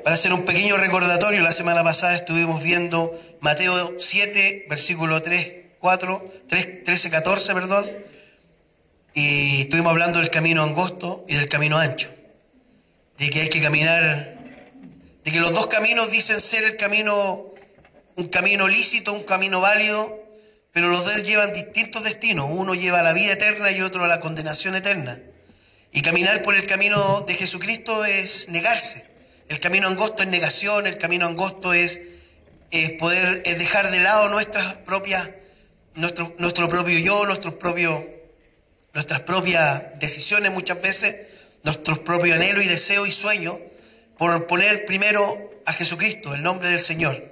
Para hacer un pequeño recordatorio, la semana pasada estuvimos viendo Mateo 7, versículo 13, 14, perdón, y estuvimos hablando del camino angosto y del camino ancho, de que hay que caminar, de que los dos caminos dicen ser un camino lícito, un camino válido, pero los dos llevan distintos destinos. Uno lleva a la vida eterna y otro a la condenación eterna. Y caminar por el camino de Jesucristo es negarse. El camino angosto es negación, el camino angosto es dejar de lado nuestro propio yo, nuestras propias decisiones muchas veces, nuestros propios anhelos y deseos y sueños, por poner primero a Jesucristo, el nombre del Señor.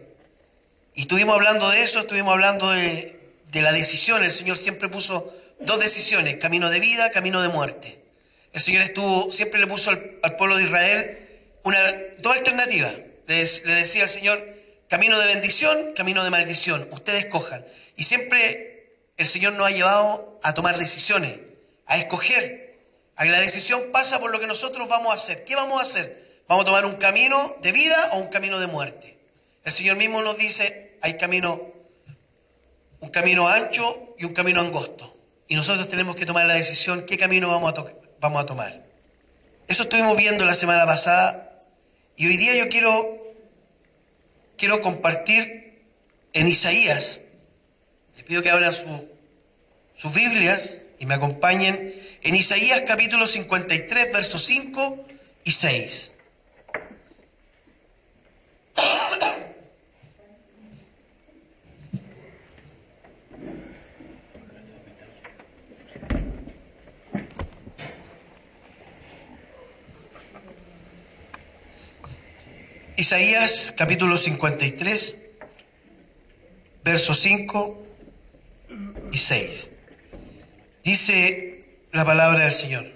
Y estuvimos hablando de eso, estuvimos hablando de la decisión. El Señor siempre puso dos decisiones, camino de vida, camino de muerte. El Señor siempre le puso al pueblo de Israel dos alternativas. Le decía al Señor, camino de bendición, camino de maldición, ustedes escojan. Y siempre el Señor nos ha llevado a tomar decisiones, a escoger. A que la decisión pasa por lo que nosotros vamos a hacer. ¿Qué vamos a hacer? ¿Vamos a tomar un camino de vida o un camino de muerte? El Señor mismo nos dice, hay un camino ancho y un camino angosto. Y nosotros tenemos que tomar la decisión, ¿qué camino vamos a tomar? Eso estuvimos viendo la semana pasada. Y hoy día yo quiero compartir en Isaías. Les pido que abran sus Biblias y me acompañen en Isaías capítulo 53, versos 5 y 6. Isaías capítulo 53, versos 5 y 6. Dice la palabra del Señor: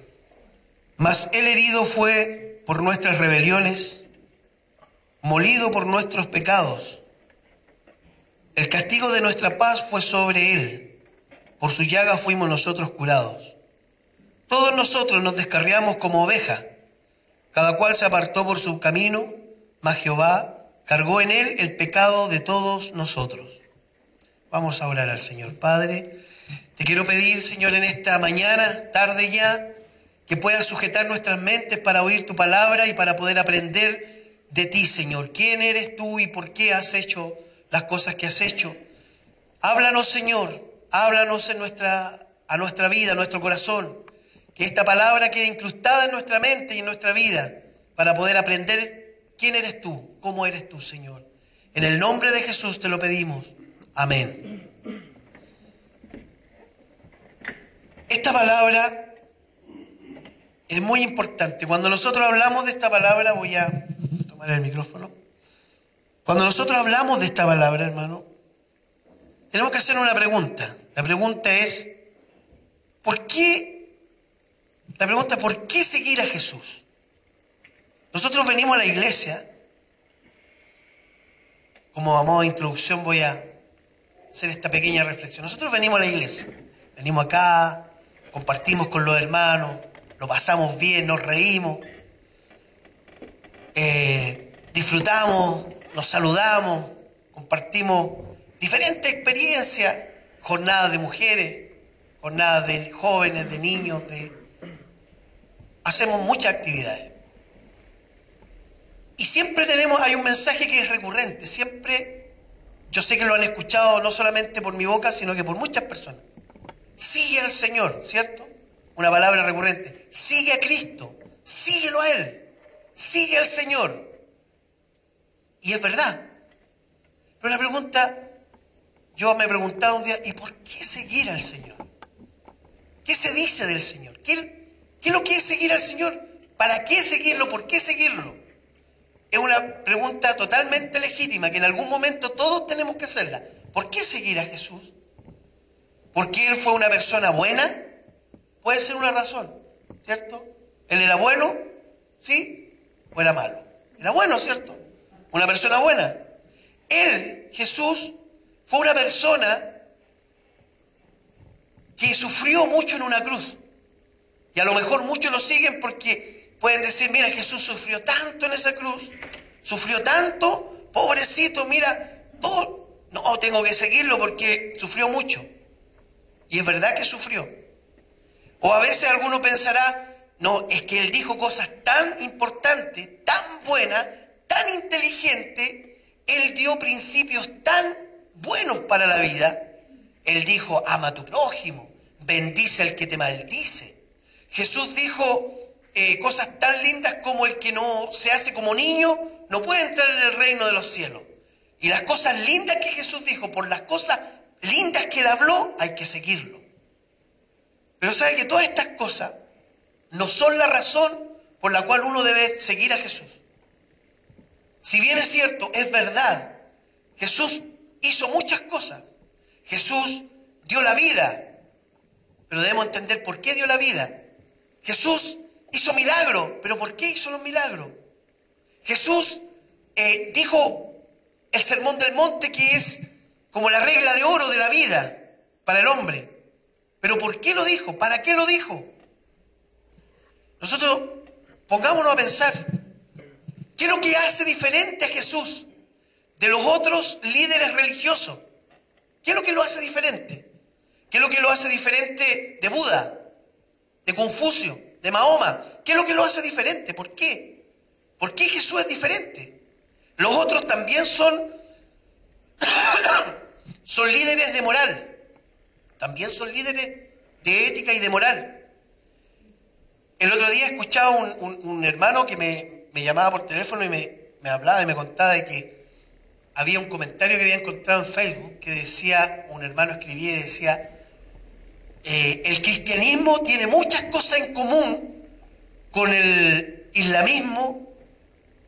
Mas él herido fue por nuestras rebeliones, molido por nuestros pecados. El castigo de nuestra paz fue sobre él, por su llaga fuimos nosotros curados. Todos nosotros nos descarriamos como oveja, cada cual se apartó por su camino, mas Jehová cargó en él el pecado de todos nosotros. Vamos a orar al Señor. Padre, te quiero pedir, Señor, en esta mañana, tarde ya, que puedas sujetar nuestras mentes para oír tu palabra y para poder aprender de ti, Señor. ¿Quién eres tú y por qué has hecho las cosas que has hecho? Háblanos, Señor, háblanos a nuestra vida, a nuestro corazón. Que esta palabra quede incrustada en nuestra mente y en nuestra vida para poder aprender quién eres tú, cómo eres tú, Señor. En el nombre de Jesús te lo pedimos. Amén. Esta palabra es muy importante. Cuando nosotros hablamos de esta palabra, voy a tomar el micrófono. Cuando nosotros hablamos de esta palabra, hermano, tenemos que hacer una pregunta. La pregunta es, ¿por qué seguir a Jesús? Nosotros venimos a la iglesia, como a modo de introducción voy a hacer esta pequeña reflexión. Nosotros venimos a la iglesia, venimos acá, compartimos con los hermanos, lo pasamos bien, nos reímos, disfrutamos, nos saludamos, compartimos diferentes experiencias, jornadas de mujeres, jornadas de jóvenes, de niños, hacemos muchas actividades. Y siempre hay un mensaje que es recurrente, siempre, yo sé que lo han escuchado no solamente por mi boca, sino que por muchas personas. Sigue al Señor, ¿cierto? Una palabra recurrente. Sigue a Cristo, síguelo a Él, sigue al Señor. Y es verdad. Pero la pregunta, yo me preguntaba un día, ¿y por qué seguir al Señor? ¿Qué se dice del Señor? ¿Qué es lo que es seguir al Señor? ¿Para qué seguirlo? ¿Por qué seguirlo? Es una pregunta totalmente legítima que en algún momento todos tenemos que hacerla. ¿Por qué seguir a Jesús? ¿Porque Él fue una persona buena? Puede ser una razón, ¿cierto? ¿Él era bueno? ¿Sí? ¿O era malo? Era bueno, ¿cierto? Una persona buena. Él, Jesús, fue una persona que sufrió mucho en una cruz. Y a lo mejor muchos lo siguen porque pueden decir, mira, Jesús sufrió tanto en esa cruz, sufrió tanto, pobrecito, mira, todo, no, tengo que seguirlo porque sufrió mucho. Y es verdad que sufrió. O a veces alguno pensará, no, es que él dijo cosas tan importantes, tan buenas, tan inteligentes, él dio principios tan buenos para la vida. Él dijo, ama a tu prójimo, bendice al que te maldice. Jesús dijo cosas tan lindas como el que no se hace como niño no puede entrar en el reino de los cielos. Y las cosas lindas que Jesús dijo, por las cosas lindas que él habló, hay que seguirlo. Pero sabe que todas estas cosas no son la razón por la cual uno debe seguir a Jesús. Si bien es cierto, es verdad, Jesús hizo muchas cosas. Jesús dio la vida, pero debemos entender por qué dio la vida. Jesús hizo milagros, pero ¿por qué hizo los milagros? Jesús dijo el Sermón del Monte, que es como la regla de oro de la vida para el hombre. ¿Pero por qué lo dijo? ¿Para qué lo dijo? Nosotros pongámonos a pensar, ¿qué es lo que hace diferente a Jesús de los otros líderes religiosos? ¿Qué es lo que lo hace diferente? ¿Qué es lo que lo hace diferente de Buda, de Confucio, de Mahoma? ¿Qué es lo que lo hace diferente? ¿Por qué? ¿Por qué Jesús es diferente? Los otros también son líderes de moral. También son líderes de ética y de moral. El otro día escuchaba un hermano que me llamaba por teléfono y me hablaba y me contaba de que había un comentario que había encontrado en Facebook que decía, un hermano escribía y decía, el cristianismo tiene muchas cosas en común con el islamismo,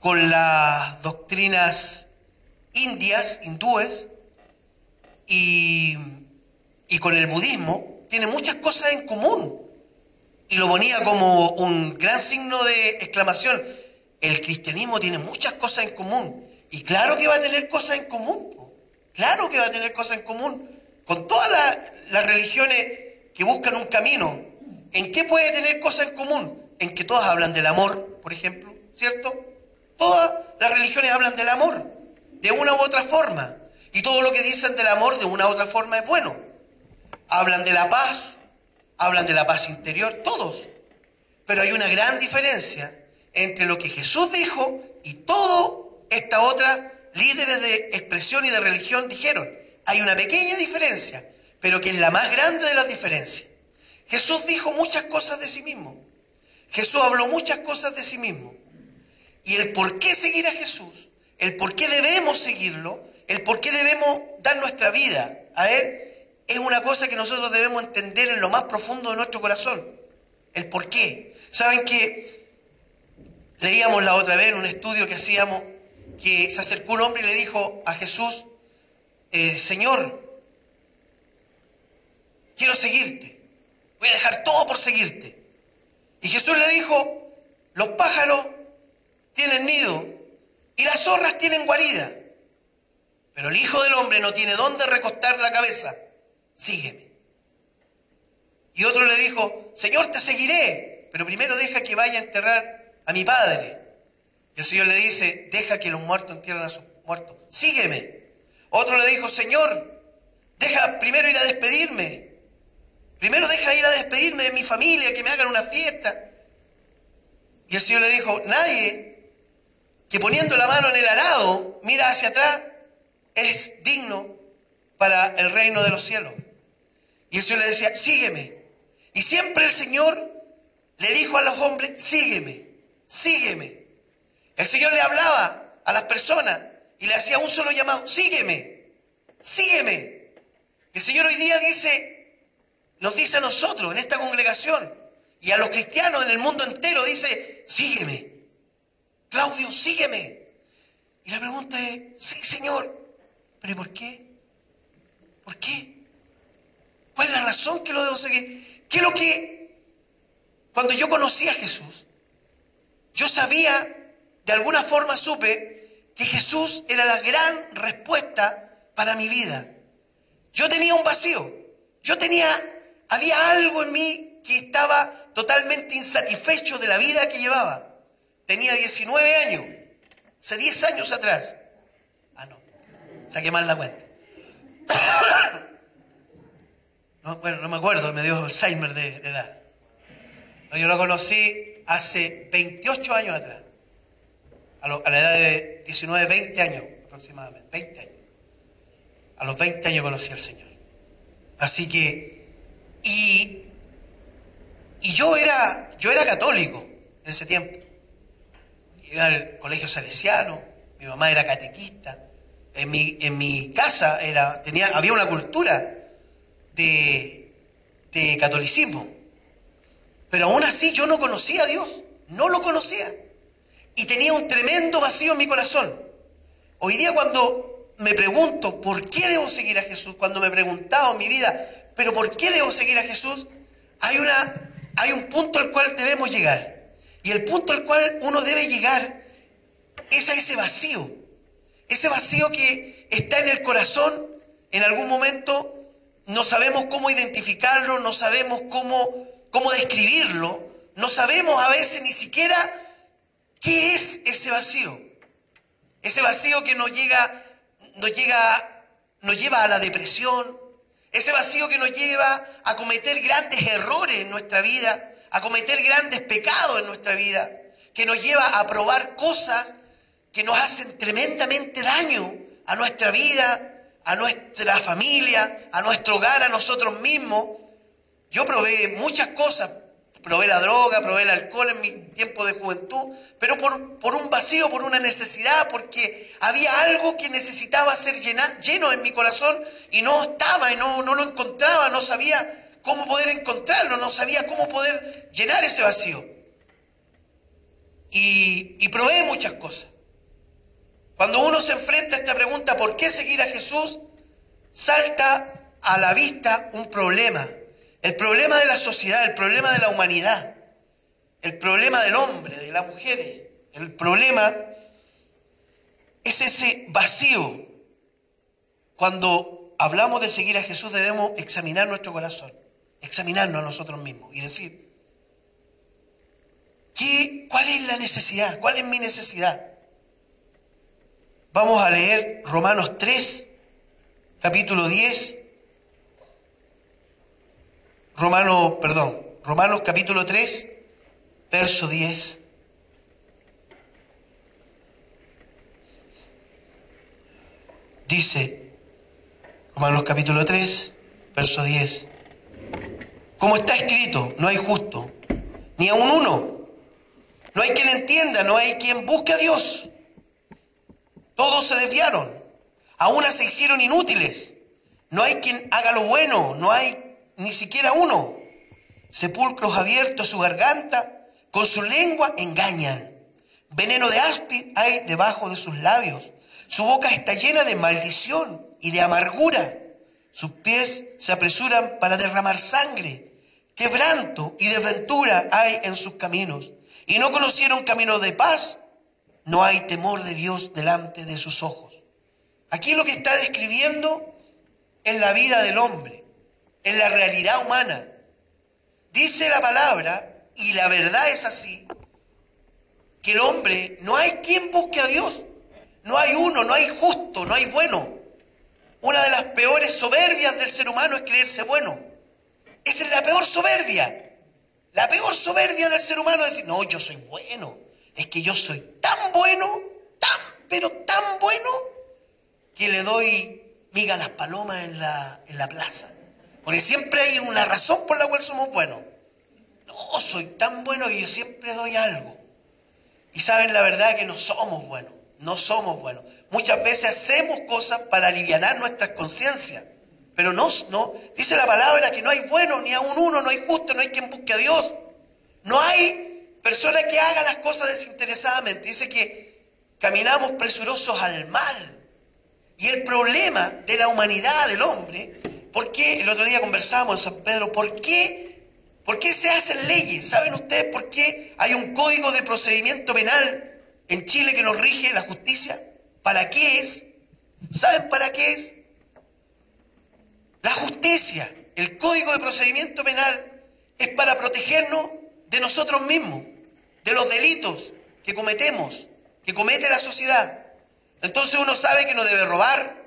con las doctrinas hindúes y con el budismo, tiene muchas cosas en común. Y lo ponía como un gran signo de exclamación. El cristianismo tiene muchas cosas en común. Y claro que va a tener cosas en común. Claro que va a tener cosas en común con todas las religiones que buscan un camino. ¿En qué puede tener cosas en común? En que todas hablan del amor, por ejemplo, ¿cierto? Todas las religiones hablan del amor, de una u otra forma. Y todo lo que dicen del amor, de una u otra forma, es bueno. Hablan de la paz interior, todos. Pero hay una gran diferencia entre lo que Jesús dijo y todas estas otras líderes de expresión y de religión dijeron. Hay una pequeña diferencia, pero que es la más grande de las diferencias. Jesús dijo muchas cosas de sí mismo. Jesús habló muchas cosas de sí mismo. Y el por qué seguir a Jesús, el por qué debemos seguirlo, el por qué debemos dar nuestra vida a Él, es una cosa que nosotros debemos entender en lo más profundo de nuestro corazón. El por qué. ¿Saben qué? Leíamos la otra vez en un estudio que hacíamos, que se acercó un hombre y le dijo a Jesús, Señor, quiero seguirte, voy a dejar todo por seguirte. Y Jesús le dijo, los pájaros tienen nido y las zorras tienen guarida, pero el Hijo del Hombre no tiene dónde recostar la cabeza. Sígueme. Y otro le dijo, Señor, te seguiré, pero primero deja que vaya a enterrar a mi padre. Y el Señor le dice, deja que los muertos entierren a sus muertos. Sígueme. Otro le dijo, Señor, deja primero ir a despedirme. Primero deja ir a despedirme de mi familia, que me hagan una fiesta. Y el Señor le dijo, nadie que poniendo la mano en el arado mira hacia atrás es digno para el reino de los cielos. Y el Señor le decía, sígueme. Y siempre el Señor le dijo a los hombres, sígueme, sígueme. El Señor le hablaba a las personas y le hacía un solo llamado, sígueme, sígueme. El Señor hoy día nos dice a nosotros en esta congregación y a los cristianos en el mundo entero, dice, sígueme. Claudio, sígueme. Y la pregunta es, sí, Señor, pero ¿y por qué? ¿Por qué? ¿Cuál es la razón que lo debo seguir? ¿Qué es lo que, cuando yo conocí a Jesús, yo sabía, de alguna forma supe, que Jesús era la gran respuesta para mi vida? Yo tenía un vacío. Había algo en mí que estaba totalmente insatisfecho de la vida que llevaba. Tenía 19 años hace 10 años atrás. Ah, no, saqué mal la cuenta. No, bueno, no me acuerdo, me dio Alzheimer de edad. No, yo lo conocí hace 28 años atrás, a la edad de 19, 20 años aproximadamente, 20 años. A los 20 años conocí al Señor. Así que, y yo era católico en ese tiempo. Iba al colegio salesiano, mi mamá era catequista. En mi casa había una cultura de catolicismo. Pero aún así yo no conocía a Dios, no lo conocía. Y tenía un tremendo vacío en mi corazón. Hoy día cuando me pregunto por qué debo seguir a Jesús, cuando me he preguntado en mi vida, pero ¿por qué debo seguir a Jesús? Hay un punto al cual debemos llegar. Y el punto al cual uno debe llegar es a ese vacío. Ese vacío que está en el corazón, en algún momento no sabemos cómo identificarlo, no sabemos cómo describirlo, no sabemos a veces ni siquiera qué es ese vacío. Ese vacío que nos lleva a la depresión, ese vacío que nos lleva a cometer grandes errores en nuestra vida, a cometer grandes pecados en nuestra vida, que nos lleva a probar cosas que nos hacen tremendamente daño a nuestra vida, a nuestra familia, a nuestro hogar, a nosotros mismos. Yo probé muchas cosas, probé la droga, probé el alcohol en mi tiempo de juventud, pero por un vacío, por una necesidad, porque había algo que necesitaba ser lleno en mi corazón y no estaba, y no lo encontraba, no sabía cómo poder encontrarlo, no sabía cómo poder llenar ese vacío. Y probé muchas cosas. Cuando uno se enfrenta a esta pregunta, ¿por qué seguir a Jesús?, salta a la vista un problema. El problema de la sociedad, el problema de la humanidad, el problema del hombre, de las mujeres. El problema es ese vacío. Cuando hablamos de seguir a Jesús debemos examinar nuestro corazón, examinarnos a nosotros mismos y decir, ¿cuál es la necesidad? ¿Cuál es mi necesidad? Vamos a leer Romanos 3, capítulo 10. Romanos capítulo 3, verso 10. Dice, Romanos capítulo 3, verso 10. Como está escrito, no hay justo, ni aun uno. No hay quien entienda, no hay quien busque a Dios. Todos se desviaron, a una se hicieron inútiles. No hay quien haga lo bueno, no hay ni siquiera uno. Sepulcros abiertos su garganta, con su lengua engañan. Veneno de áspid hay debajo de sus labios. Su boca está llena de maldición y de amargura. Sus pies se apresuran para derramar sangre. Quebranto y desventura hay en sus caminos. Y no conocieron camino de paz. No hay temor de Dios delante de sus ojos. Aquí lo que está describiendo es la vida del hombre, es la realidad humana. Dice la palabra, y la verdad es así, que el hombre, no hay quien busque a Dios. No hay uno, no hay justo, no hay bueno. Una de las peores soberbias del ser humano es creerse bueno. Esa es la peor soberbia. La peor soberbia del ser humano es decir, no, yo soy bueno. Es que yo soy tan bueno, pero tan bueno, que le doy miga a las palomas en la plaza. Porque siempre hay una razón por la cual somos buenos. No, soy tan bueno que yo siempre doy algo. Y saben la verdad que no somos buenos, no somos buenos. Muchas veces hacemos cosas para alivianar nuestras conciencias. Pero no, dice la palabra que no hay bueno, ni aun uno, no hay justo, no hay quien busque a Dios. No hay persona que haga las cosas desinteresadamente. Dice que caminamos presurosos al mal. Y el problema de la humanidad, del hombre, ¿por qué? El otro día conversábamos en San Pedro, ¿por qué se hacen leyes? ¿Saben ustedes por qué hay un código de procedimiento penal en Chile que nos rige la justicia? ¿Para qué es? ¿Saben para qué es? La justicia, el código de procedimiento penal, es para protegernos de nosotros mismos, de los delitos que cometemos, que comete la sociedad. Entonces uno sabe que no debe robar,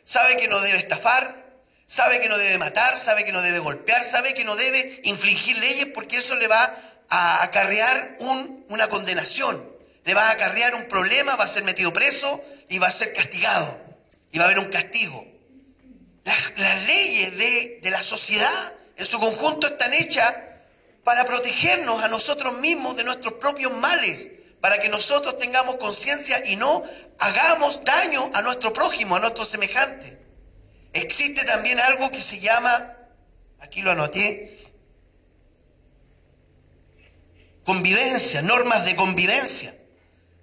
sabe que no debe estafar, sabe que no debe matar, sabe que no debe golpear, sabe que no debe infligir leyes porque eso le va a acarrear una condenación, le va a acarrear un problema, va a ser metido preso y va a ser castigado y va a haber un castigo. Las leyes de la sociedad en su conjunto están hechas para protegernos a nosotros mismos de nuestros propios males, para que nosotros tengamos conciencia y no hagamos daño a nuestro prójimo, a nuestro semejante. Existe también algo que se llama, aquí lo anoté, convivencia, normas de convivencia.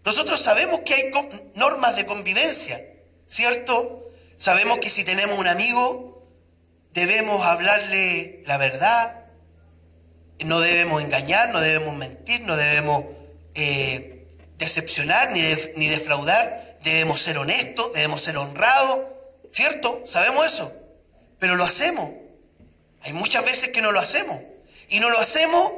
Nosotros sabemos que hay normas de convivencia, ¿cierto? Sabemos que si tenemos un amigo, debemos hablarle la verdad, no debemos engañar, no debemos mentir, no debemos decepcionar ni defraudar, debemos ser honestos, debemos ser honrados, ¿cierto? Sabemos eso, pero lo hacemos. Hay muchas veces que no lo hacemos, y no lo hacemos,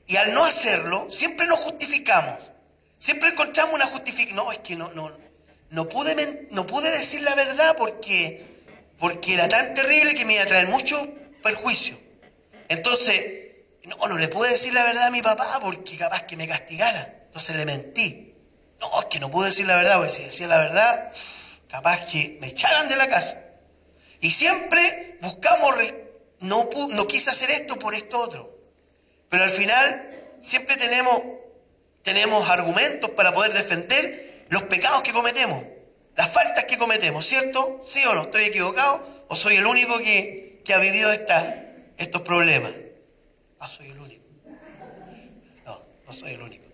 y al no hacerlo, siempre nos justificamos, siempre encontramos una justificación. No, es que no pude decir la verdad porque era tan terrible que me iba a traer mucho perjuicio. Entonces, no le pude decir la verdad a mi papá porque capaz que me castigara. Entonces le mentí. No, es que no pude decir la verdad, porque si decía la verdad, capaz que me echaran de la casa. Y siempre buscamos, no quise hacer esto por esto otro. Pero al final, siempre tenemos argumentos para poder defender los pecados que cometemos, las faltas que cometemos, ¿cierto? ¿Sí o no? ¿Estoy equivocado? ¿O soy el único que ha vivido estos problemas? Ah, soy el único. No soy el único.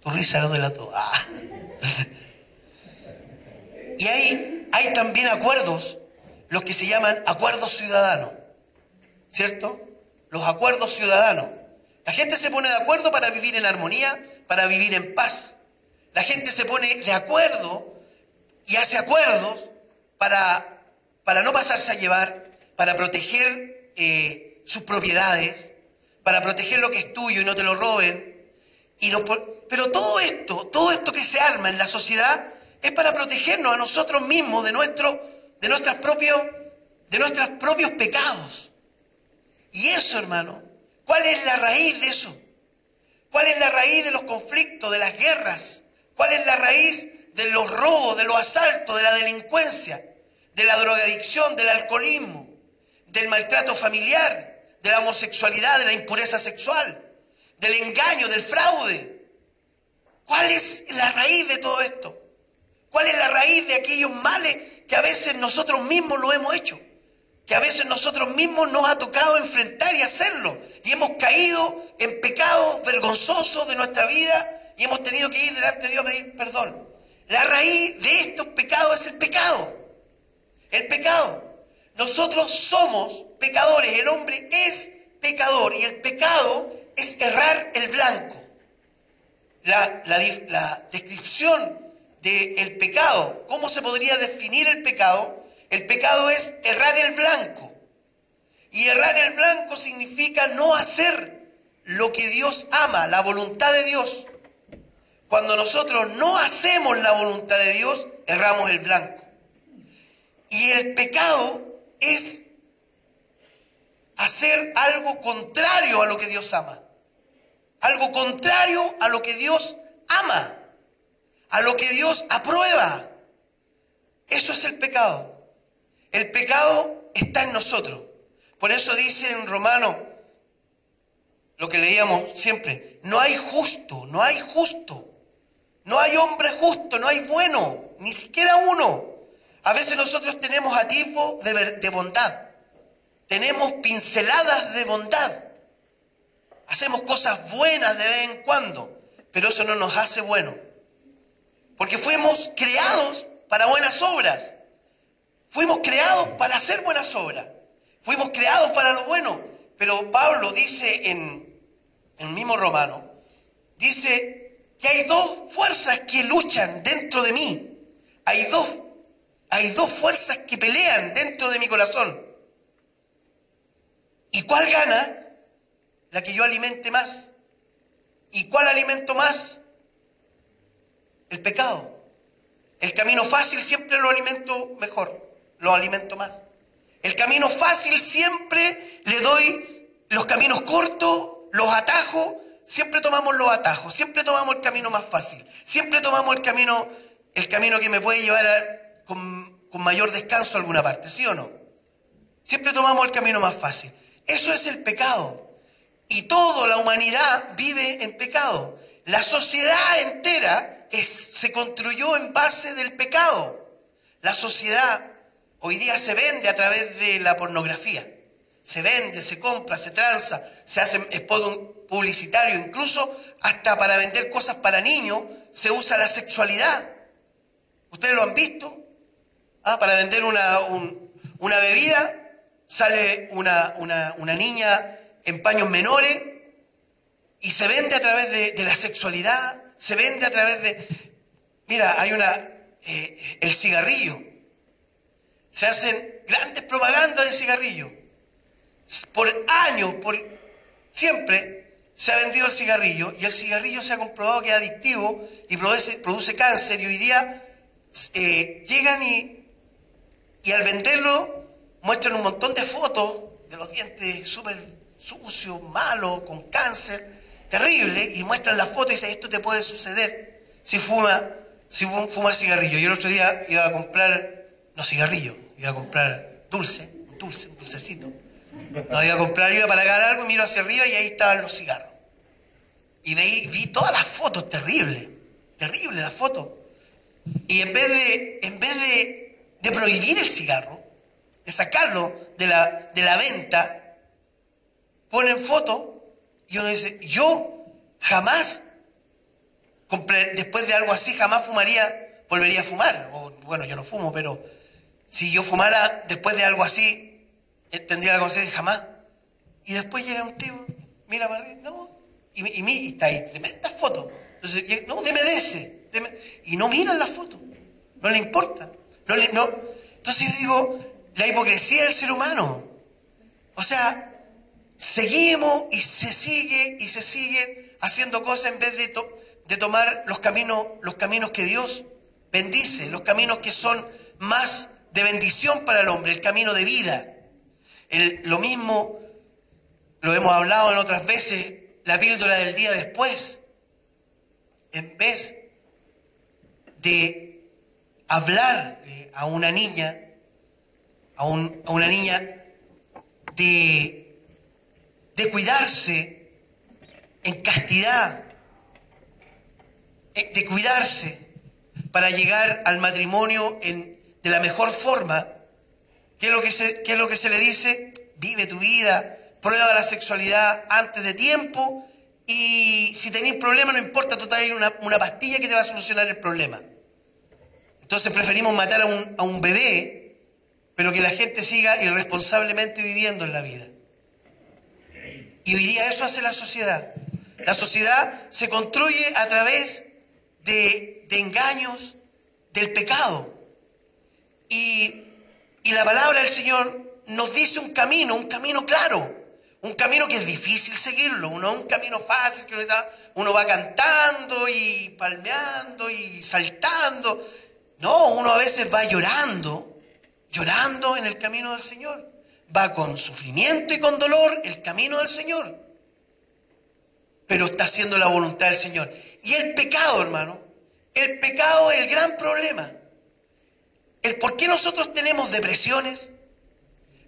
Tu risa lo delató. Ah. Y hay también acuerdos, los que se llaman acuerdos ciudadanos, ¿cierto? Los acuerdos ciudadanos. La gente se pone de acuerdo para vivir en armonía, para vivir en paz. La gente se pone de acuerdo y hace acuerdos para no pasarse a llevar, para proteger sus propiedades, para proteger lo que es tuyo y no te lo roben. Pero todo esto que se arma en la sociedad es para protegernos a nosotros mismos de nuestros propios pecados. Y eso, hermano, ¿cuál es la raíz de eso? ¿Cuál es la raíz de los conflictos, de las guerras? ¿Cuál es la raíz de los robos, de los asaltos, de la delincuencia, de la drogadicción, del alcoholismo, del maltrato familiar, de la homosexualidad, de la impureza sexual, del engaño, del fraude? ¿Cuál es la raíz de todo esto? ¿Cuál es la raíz de aquellos males que a veces nosotros mismos lo hemos hecho? Que a veces nosotros mismos nos ha tocado enfrentar y hacerlo. Y hemos caído en pecados vergonzosos de nuestra vida y hemos tenido que ir delante de Dios a pedir perdón. La raíz de estos pecados es el pecado. El pecado. Nosotros somos pecadores. El hombre es pecador y el pecado es errar el blanco. La descripción del pecado, ¿cómo se podría definir el pecado? El pecado es errar el blanco. Y errar el blanco significa no hacer lo que Dios ama, la voluntad de Dios. Cuando nosotros no hacemos la voluntad de Dios, erramos el blanco. Y el pecado es hacer algo contrario a lo que Dios ama. Algo contrario a lo que Dios ama, a lo que Dios aprueba. Eso es el pecado. El pecado está en nosotros. Por eso dice en Romanos, lo que leíamos siempre, no hay justo, no hay justo, no hay hombre justo, no hay bueno, ni siquiera uno. A veces nosotros tenemos atisbos de bondad, tenemos pinceladas de bondad, hacemos cosas buenas de vez en cuando, pero eso no nos hace bueno, porque fuimos creados para buenas obras. Fuimos creados para hacer buenas obras. Fuimos creados para lo bueno. Pero Pablo dice en el mismo Romano, dice que hay dos fuerzas que luchan dentro de mí. Hay dos fuerzas que pelean dentro de mi corazón. ¿Y cuál gana? La que yo alimente más. ¿Y cuál alimento más? El pecado. El camino fácil siempre lo alimento mejor, lo alimento más. El camino fácil siempre le doy los caminos cortos, los atajos, siempre tomamos los atajos, siempre tomamos el camino más fácil, siempre tomamos el camino que me puede llevar con mayor descanso a alguna parte, ¿sí o no? Siempre tomamos el camino más fácil. Eso es el pecado. Y toda la humanidad vive en pecado. La sociedad entera se construyó en base del pecado. La sociedad hoy día se vende a través de la pornografía. Se vende, se compra, se tranza, se hace spot publicitario, incluso hasta para vender cosas para niños se usa la sexualidad. ¿Ustedes lo han visto? Para vender una bebida sale una niña en paños menores y se vende a través de la sexualidad, se vende a través de... Mira, hay el cigarrillo. Se hacen grandes propagandas de cigarrillo. Por años, siempre se ha vendido el cigarrillo y el cigarrillo se ha comprobado que es adictivo y produce cáncer y hoy día llegan y al venderlo muestran un montón de fotos de los dientes súper sucios, malos, con cáncer, terrible, y muestran las fotos y dicen, esto te puede suceder si fumas cigarrillo. Yo el otro día iba a comprar, no cigarrillo, iba a comprar un dulcecito. No, iba para pagar algo, miro hacia arriba y ahí estaban los cigarros. Y vi todas las fotos, terrible las fotos. Y en vez de prohibir el cigarro, de sacarlo de la venta, ponen fotos y uno dice, yo jamás, después de algo así, jamás volvería a fumar. Bueno, yo no fumo, pero si yo fumara después de algo así, tendría la conciencia jamás. Y después llega un tipo, mira para arriba, no, y está ahí, tremendas fotos. Entonces, no, deme de ese. Y no miran las fotos, no le importa. No. Entonces yo digo, la hipocresía del ser humano. O sea, seguimos y se sigue haciendo cosas en vez de tomar los caminos que Dios bendice, los caminos que son más de bendición para el hombre, el camino de vida. Lo mismo lo hemos hablado en otras veces, la píldora del día después. En vez de hablar a una niña, de cuidarse en castidad, de cuidarse para llegar al matrimonio de la mejor forma, ¿qué es lo que se le dice? Vive tu vida, prueba la sexualidad antes de tiempo y si tenéis problemas no importa, total hay una pastilla que te va a solucionar el problema. Entonces preferimos matar a un bebé, pero que la gente siga irresponsablemente viviendo en la vida. Y hoy día eso hace la sociedad. La sociedad se construye a través de engaños, del pecado. Y la palabra del Señor nos dice un camino claro. Un camino que es difícil seguirlo, no un camino fácil que uno va cantando y palmeando y saltando. No, uno a veces va llorando en el camino del Señor. Va con sufrimiento y con dolor el camino del Señor. Pero está haciendo la voluntad del Señor. Y el pecado, hermano, el pecado es el gran problema. El por qué nosotros tenemos depresiones.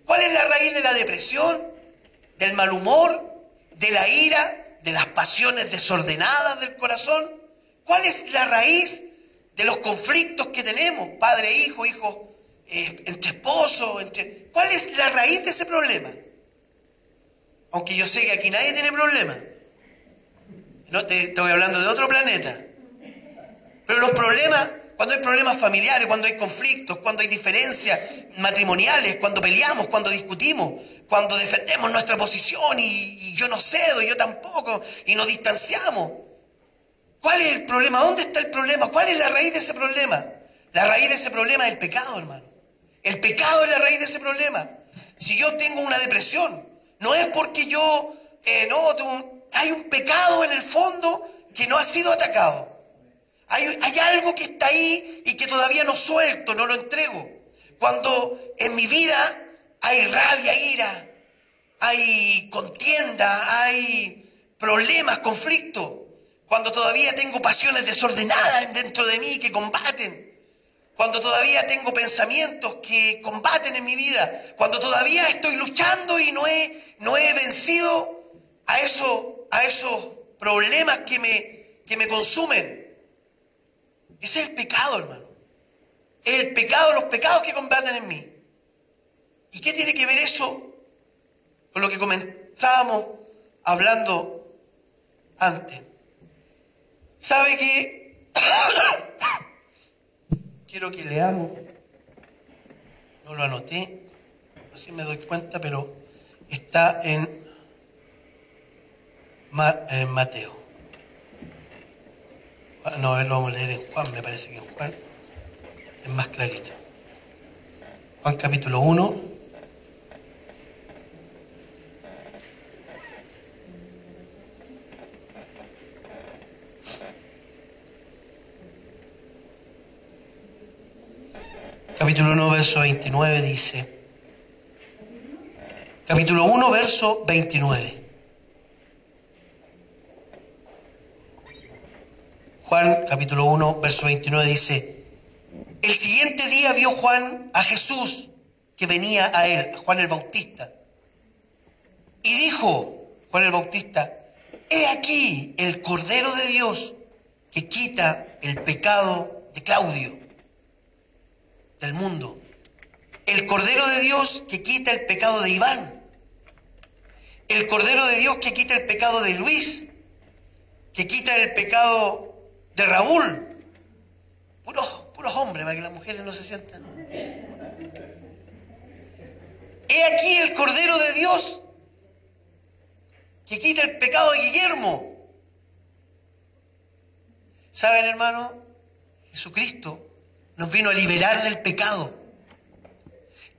¿Cuál es la raíz de la depresión? Del mal humor, de la ira, de las pasiones desordenadas del corazón. ¿Cuál es la raíz de los conflictos que tenemos? Padre, hijo, entre esposos, ¿cuál es la raíz de ese problema? Aunque yo sé que aquí nadie tiene problema. No te estoy hablando de otro planeta. Pero los problemas, cuando hay problemas familiares, cuando hay conflictos, cuando hay diferencias matrimoniales, cuando peleamos, cuando discutimos, cuando defendemos nuestra posición y yo no cedo, yo tampoco, y nos distanciamos. ¿Cuál es el problema? ¿Dónde está el problema? ¿Cuál es la raíz de ese problema? La raíz de ese problema es el pecado, hermano. El pecado es la raíz de ese problema. Si yo tengo una depresión, no es porque yo hay un pecado en el fondo que no ha sido atacado. Hay algo que está ahí y que todavía no suelto, no lo entrego. Cuando en mi vida hay rabia, ira, hay contienda, hay problemas, conflictos. Cuando todavía tengo pasiones desordenadas dentro de mí que combaten. Cuando todavía tengo pensamientos que combaten en mi vida. Cuando todavía estoy luchando y no he vencido a esos problemas que me consumen. Ese es el pecado, hermano. Es el pecado, los pecados que combaten en mí. ¿Y qué tiene que ver eso con lo que comenzábamos hablando antes? ¿Sabe qué? Quiero que leamos. No lo anoté, así me doy cuenta, pero está en Mateo. No, lo vamos a leer en Juan, me parece que en Juan es más clarito. Juan capítulo 1. Capítulo 1, verso 29 dice. Capítulo 1, verso 29. Juan, capítulo 1, verso 29 dice: el siguiente día vio Juan a Jesús que venía a él, Juan el Bautista. Y dijo Juan el Bautista: he aquí el Cordero de Dios que quita el pecado de Claudio, del mundo. El Cordero de Dios que quita el pecado de Iván. El Cordero de Dios que quita el pecado de Luis, que quita el pecado de Raúl. Puros hombres, para que las mujeres no se sientan. He aquí el Cordero de Dios que quita el pecado de Guillermo. ¿Saben, hermano? Jesucristo nos vino a liberar del pecado.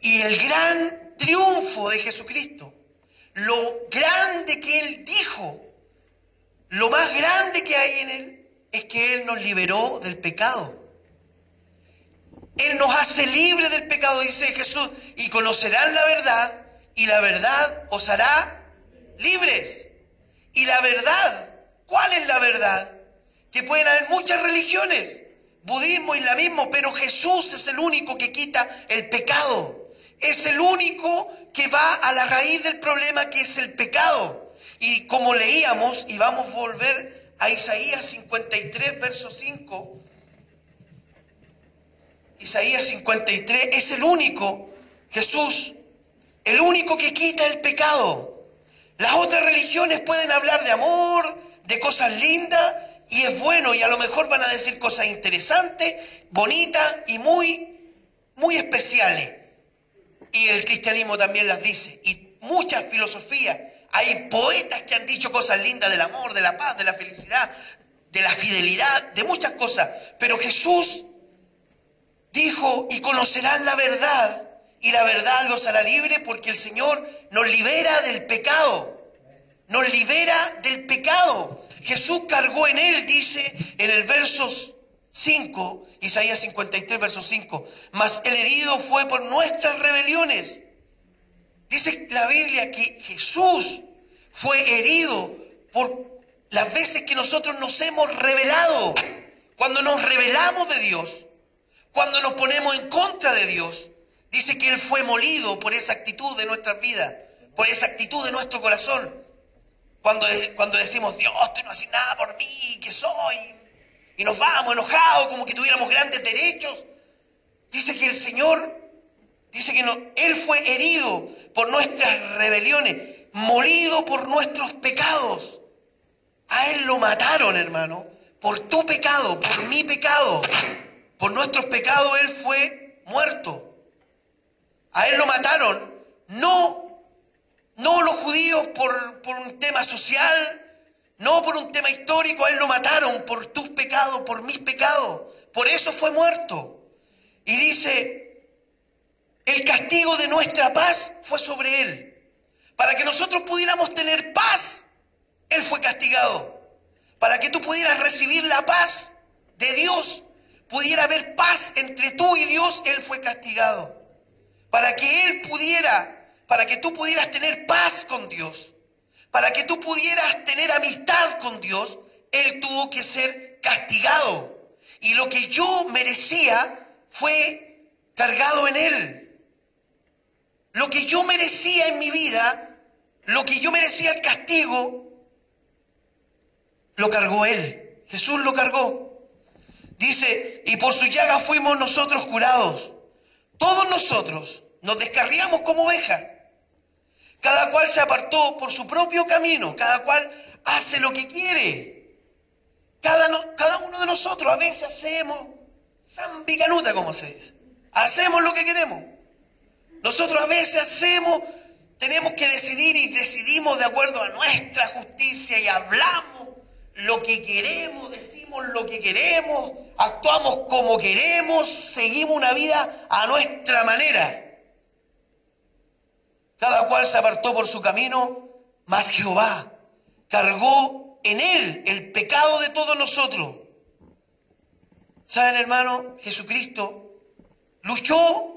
Y el gran triunfo de Jesucristo, lo grande que Él dijo, lo más grande que hay en Él, es que Él nos liberó del pecado. Él nos hace libres del pecado, dice Jesús, y conocerán la verdad, y la verdad os hará libres. Y la verdad, ¿cuál es la verdad? Que pueden haber muchas religiones, budismo, islamismo, pero Jesús es el único que quita el pecado. Es el único que va a la raíz del problema, que es el pecado. Y como leíamos, y vamos a volver a Isaías 53, verso 5. Isaías 53 es el único, Jesús, el único que quita el pecado. Las otras religiones pueden hablar de amor, de cosas lindas, y es bueno, y a lo mejor van a decir cosas interesantes, bonitas y muy especiales. Y el cristianismo también las dice, y muchas filosofías. Hay poetas que han dicho cosas lindas del amor, de la paz, de la felicidad, de la fidelidad, de muchas cosas. Pero Jesús dijo: y conocerán la verdad, y la verdad los hará libre, porque el Señor nos libera del pecado. Nos libera del pecado. Jesús cargó en Él, dice en el verso 5, Isaías 53, verso 5, mas el herido fue por nuestras rebeliones. Dice la Biblia que Jesús fue herido por las veces que nosotros nos hemos rebelado. Cuando nos rebelamos de Dios, cuando nos ponemos en contra de Dios, dice que Él fue molido por esa actitud de nuestras vidas, por esa actitud de nuestro corazón. Cuando decimos: Dios, tú no haces nada por mí, ¿qué soy? Y nos vamos enojados como que tuviéramos grandes derechos. Dice que el Señor, dice que no, Él fue herido por nuestras rebeliones, molido por nuestros pecados. A Él lo mataron, hermano, por tu pecado, por mi pecado. Por nuestros pecados Él fue muerto. A Él lo mataron, no los judíos por un tema social, no por un tema histórico. A Él lo mataron por tus pecados, por mis pecados. Por eso fue muerto. Y dice: el castigo de nuestra paz fue sobre Él, para que nosotros pudiéramos tener paz Él fue castigado. Para que tú pudieras recibir la paz de Dios, pudiera haber paz entre tú y Dios, Él fue castigado. Para que tú pudieras tener paz con Dios, para que tú pudieras tener amistad con Dios, Él tuvo que ser castigado. Y lo que yo merecía fue cargado en Él. Lo que yo merecía en mi vida, lo que yo merecía el castigo, lo cargó Él. Jesús lo cargó. Dice, y por su llaga fuimos nosotros curados. Todos nosotros nos descarriamos como ovejas. Cada cual se apartó por su propio camino. Cada cual hace lo que quiere. Cada uno de nosotros a veces hacemos zambicanuta, como se dice. Hacemos lo que queremos. Nosotros a veces tenemos que decidir y decidimos de acuerdo a nuestra justicia y hablamos lo que queremos, decimos lo que queremos, actuamos como queremos, seguimos una vida a nuestra manera. Cada cual se apartó por su camino, mas Jehová cargó en Él el pecado de todos nosotros. ¿Saben, hermano? Jesucristo luchó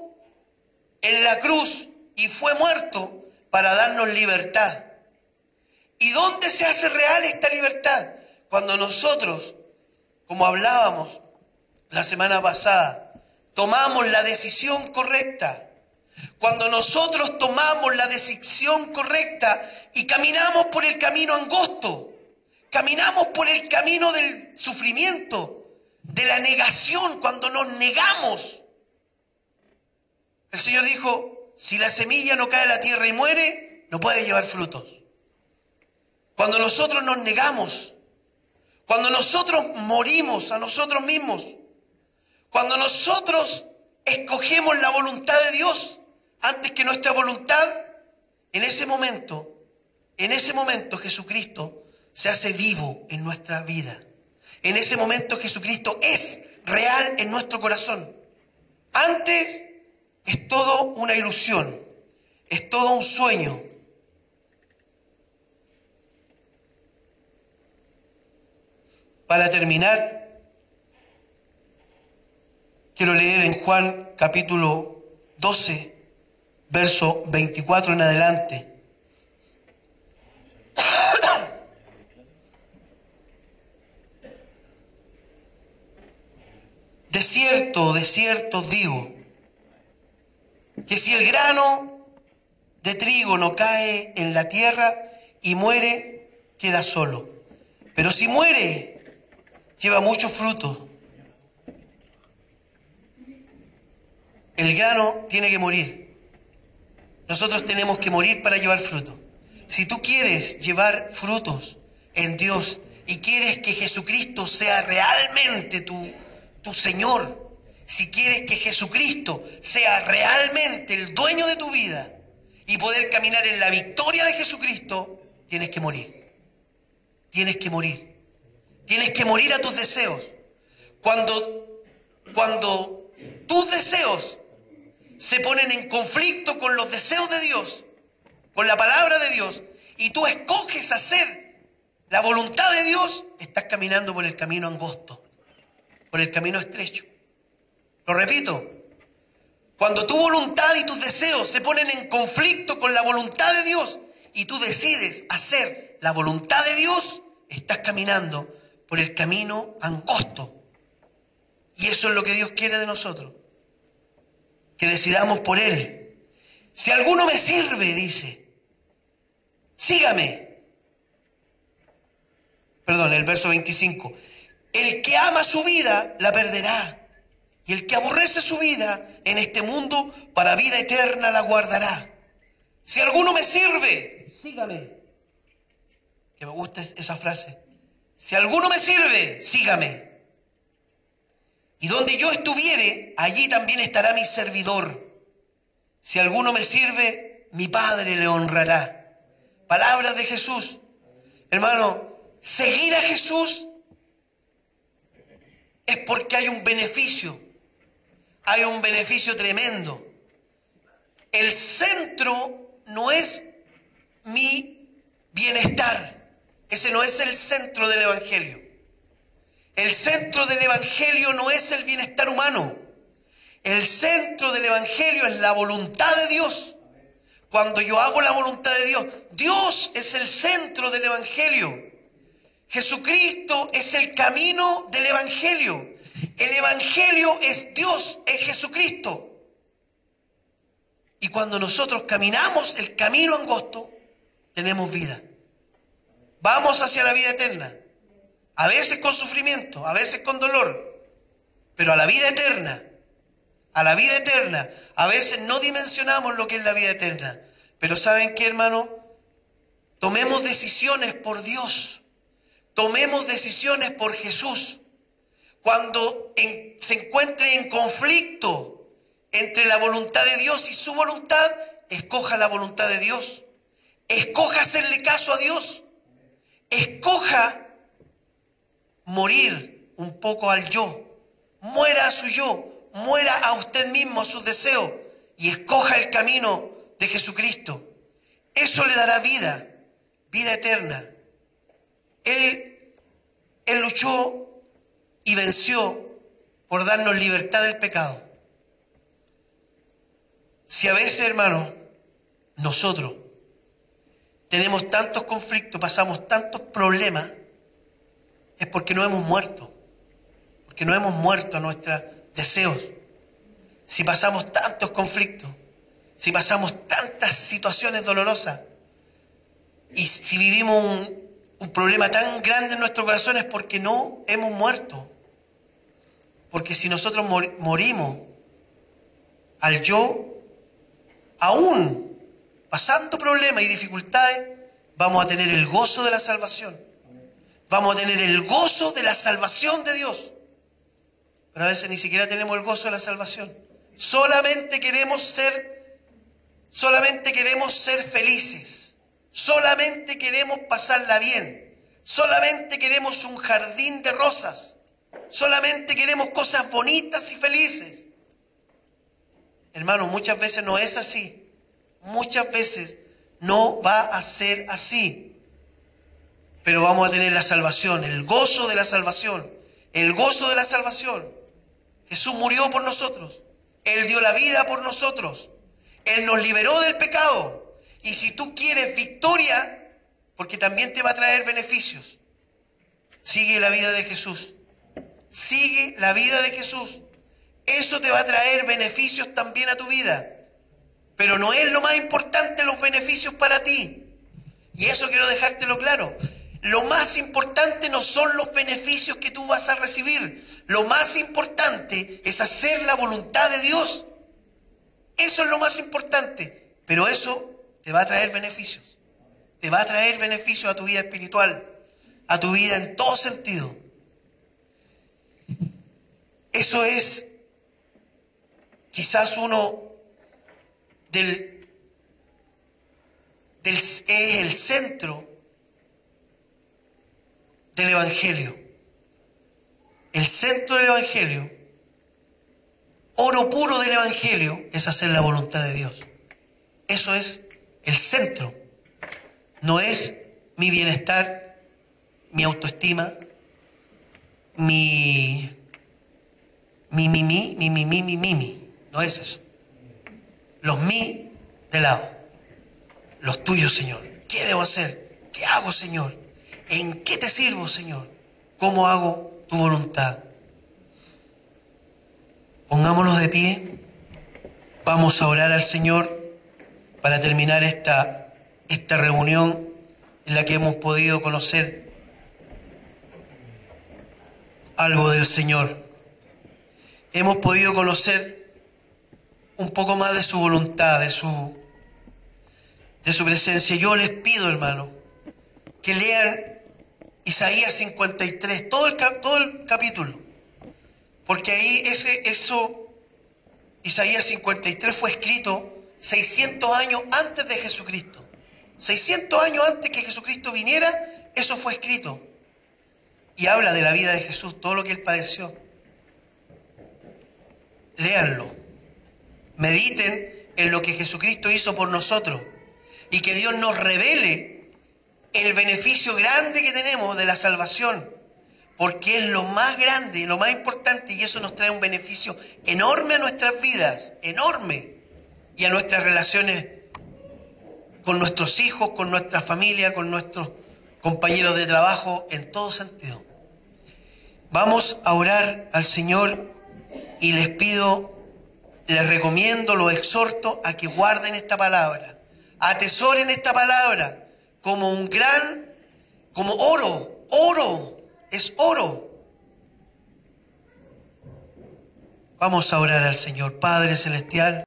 en la cruz y fue muerto para darnos libertad. ¿Y dónde se hace real esta libertad? Cuando nosotros, como hablábamos la semana pasada, tomamos la decisión correcta. Cuando nosotros tomamos la decisión correcta y caminamos por el camino angosto, caminamos por el camino del sufrimiento, de la negación, cuando nos negamos. El Señor dijo, si la semilla no cae a la tierra y muere, no puede llevar frutos. Cuando nosotros nos negamos, cuando nosotros morimos a nosotros mismos, cuando nosotros escogemos la voluntad de Dios antes que nuestra voluntad, en ese momento Jesucristo se hace vivo en nuestra vida. En ese momento Jesucristo es real en nuestro corazón. Antes es todo una ilusión, es todo un sueño. Para terminar, quiero leer en Juan capítulo 12, verso 24 en adelante. De cierto os digo, que si el grano de trigo no cae en la tierra y muere, queda solo. Pero si muere, lleva mucho fruto. El grano tiene que morir. Nosotros tenemos que morir para llevar fruto. Si tú quieres llevar frutos en Dios y quieres que Jesucristo sea realmente tu Señor, si quieres que Jesucristo sea realmente el dueño de tu vida y poder caminar en la victoria de Jesucristo, tienes que morir. Tienes que morir. Tienes que morir a tus deseos. Cuando tus deseos se ponen en conflicto con los deseos de Dios, con la palabra de Dios, y tú escoges hacer la voluntad de Dios, estás caminando por el camino angosto, por el camino estrecho. Lo repito, cuando tu voluntad y tus deseos se ponen en conflicto con la voluntad de Dios y tú decides hacer la voluntad de Dios, estás caminando por el camino angosto. Y eso es lo que Dios quiere de nosotros, que decidamos por Él. Si alguno me sirve, dice, sígame. Perdón, el verso 25. El que ama su vida, la perderá. Y el que aborrece su vida en este mundo, para vida eterna la guardará. Si alguno me sirve, sígame. Que me gusta esa frase. Si alguno me sirve, sígame. Y donde yo estuviere, allí también estará mi servidor. Si alguno me sirve, mi Padre le honrará. Palabras de Jesús. Hermano, seguir a Jesús es porque hay un beneficio. Hay un beneficio tremendo. El centro no es mi bienestar. Ese no es el centro del Evangelio. El centro del Evangelio no es el bienestar humano. El centro del Evangelio es la voluntad de Dios. Cuando yo hago la voluntad de Dios, Dios es el centro del Evangelio. Jesucristo es el camino del Evangelio. El Evangelio es Dios, es Jesucristo. Y cuando nosotros caminamos el camino angosto, tenemos vida. Vamos hacia la vida eterna. A veces con sufrimiento, a veces con dolor, pero a la vida eterna. A la vida eterna. A veces no dimensionamos lo que es la vida eterna. Pero ¿saben qué, hermano? Tomemos decisiones por Dios. Tomemos decisiones por Jesús. Cuando se encuentre en conflicto entre la voluntad de Dios y su voluntad, escoja la voluntad de Dios. Escoja hacerle caso a Dios. Escoja morir un poco al yo. Muera a su yo. Muera a usted mismo, a sus deseos. Y escoja el camino de Jesucristo. Eso le dará vida. Vida eterna. Él luchó y venció por darnos libertad del pecado. Si a veces, hermanos, nosotros tenemos tantos conflictos, pasamos tantos problemas, es porque no hemos muerto. Porque no hemos muerto a nuestros deseos. Si pasamos tantos conflictos, si pasamos tantas situaciones dolorosas, y si vivimos un problema tan grande en nuestro corazón, es porque no hemos muerto. Porque si nosotros morimos al yo, aún pasando problemas y dificultades, vamos a tener el gozo de la salvación. Vamos a tener el gozo de la salvación de Dios. Pero a veces ni siquiera tenemos el gozo de la salvación. Solamente queremos ser felices. Solamente queremos pasarla bien. Solamente queremos un jardín de rosas. Solamente queremos cosas bonitas y felices. Hermano, muchas veces no es así. Muchas veces no va a ser así. Pero vamos a tener la salvación, el gozo de la salvación. El gozo de la salvación. Jesús murió por nosotros. Él dio la vida por nosotros. Él nos liberó del pecado. Y si tú quieres victoria, porque también te va a traer beneficios, sigue la vida de Jesús. Sigue la vida de Jesús. Eso te va a traer beneficios también a tu vida. Pero no es lo más importante los beneficios para ti. Y eso quiero dejártelo claro. Lo más importante no son los beneficios que tú vas a recibir. Lo más importante es hacer la voluntad de Dios. Eso es lo más importante. Pero eso te va a traer beneficios. Te va a traer beneficios a tu vida espiritual, a tu vida en todo sentido. Eso es quizás uno es el centro del Evangelio. El centro del Evangelio, oro puro del Evangelio, es hacer la voluntad de Dios. Eso es el centro. No es mi bienestar, mi autoestima, mi. No es eso. Los mí de lado. Los tuyos, Señor. ¿Qué debo hacer? ¿Qué hago, Señor? ¿En qué te sirvo, Señor? ¿Cómo hago tu voluntad? Pongámonos de pie. Vamos a orar al Señor para terminar esta reunión en la que hemos podido conocer algo del Señor. Hemos podido conocer un poco más de su voluntad, de su presencia. Yo les pido, hermano, que lean Isaías 53, todo el capítulo, porque ahí Isaías 53 fue escrito 600 años antes de Jesucristo. 600 años antes que Jesucristo viniera, eso fue escrito. Y habla de la vida de Jesús, todo lo que Él padeció. Léanlo. Mediten en lo que Jesucristo hizo por nosotros. Y que Dios nos revele el beneficio grande que tenemos de la salvación, porque es lo más grande, lo más importante, y eso nos trae un beneficio enorme a nuestras vidas, enorme, y a nuestras relaciones con nuestros hijos, con nuestra familia, con nuestros compañeros de trabajo, en todo sentido. Vamos a orar al Señor y les pido, les recomiendo, los exhorto a que guarden esta palabra, atesoren esta palabra como un gran, como oro, es oro. Vamos a orar al Señor. Padre Celestial,